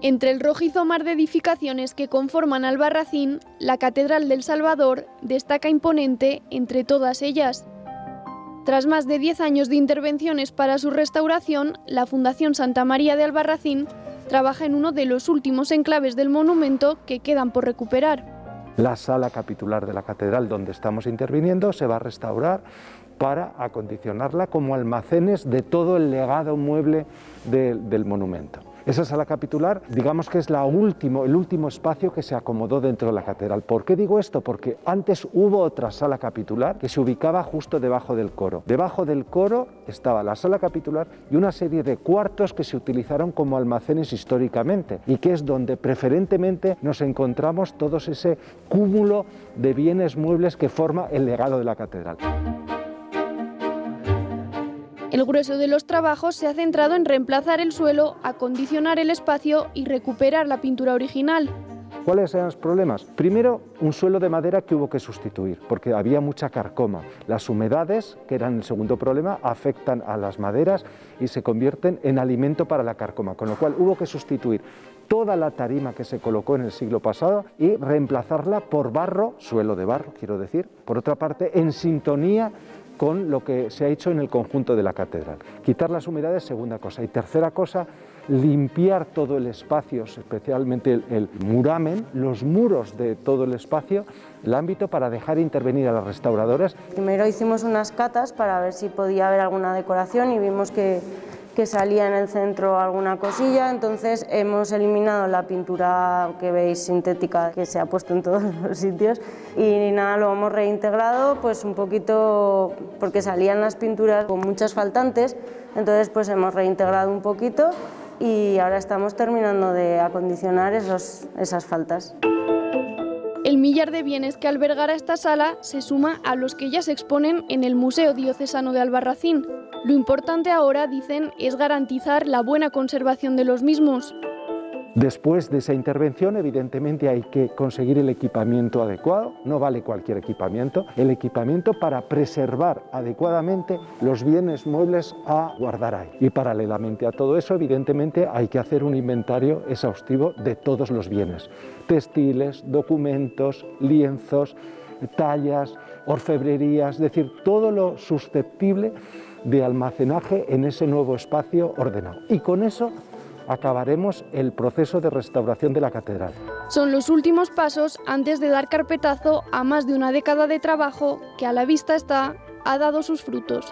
Entre el rojizo mar de edificaciones que conforman Albarracín, la Catedral del Salvador destaca imponente entre todas ellas. Tras más de 10 años de intervenciones para su restauración, la Fundación Santa María de Albarracín trabaja en uno de los últimos enclaves del monumento que quedan por recuperar. La sala capitular de la catedral donde estamos interviniendo se va a restaurar para acondicionarla como almacenes de todo el legado mueble del monumento. Esa sala capitular, digamos que es el último espacio que se acomodó dentro de la catedral. ¿Por qué digo esto? Porque antes hubo otra sala capitular que se ubicaba justo debajo del coro. Debajo del coro estaba la sala capitular y una serie de cuartos que se utilizaron como almacenes históricamente y que es donde preferentemente nos encontramos todos ese cúmulo de bienes muebles que forma el legado de la catedral. El grueso de los trabajos se ha centrado en reemplazar el suelo, acondicionar el espacio y recuperar la pintura original. ¿Cuáles eran los problemas? Primero, un suelo de madera que hubo que sustituir, porque había mucha carcoma. Las humedades, que eran el segundo problema, afectan a las maderas y se convierten en alimento para la carcoma, con lo cual hubo que sustituir toda la tarima que se colocó en el siglo pasado y reemplazarla por barro, suelo de barro, quiero decir, por otra parte, en sintonía con lo que se ha hecho en el conjunto de la catedral. Quitar las humedades, segunda cosa. Y tercera cosa, limpiar todo el espacio, especialmente el muramen, los muros de todo el espacio, el ámbito, para dejar intervenir a las restauradoras. Primero hicimos unas catas para ver si podía haber alguna decoración y vimos que salía en el centro alguna cosilla, entonces hemos eliminado la pintura que veis sintética que se ha puesto en todos los sitios y nada, lo hemos reintegrado pues un poquito porque salían las pinturas con muchas faltantes, entonces pues hemos reintegrado un poquito y ahora estamos terminando de acondicionar esas faltas. El millar de bienes que albergará esta sala se suma a los que ya se exponen en el Museo Diocesano de Albarracín. Lo importante ahora, dicen, es garantizar la buena conservación de los mismos. Después de esa intervención, evidentemente, hay que conseguir el equipamiento adecuado, no vale cualquier equipamiento, el equipamiento para preservar adecuadamente los bienes muebles a guardar ahí. Y paralelamente a todo eso, evidentemente, hay que hacer un inventario exhaustivo de todos los bienes, textiles, documentos, lienzos, tallas, orfebrerías, es decir, todo lo susceptible de almacenaje en ese nuevo espacio ordenado. Y con eso acabaremos el proceso de restauración de la catedral. Son los últimos pasos antes de dar carpetazo a más de una década de trabajo que, a la vista está, ha dado sus frutos.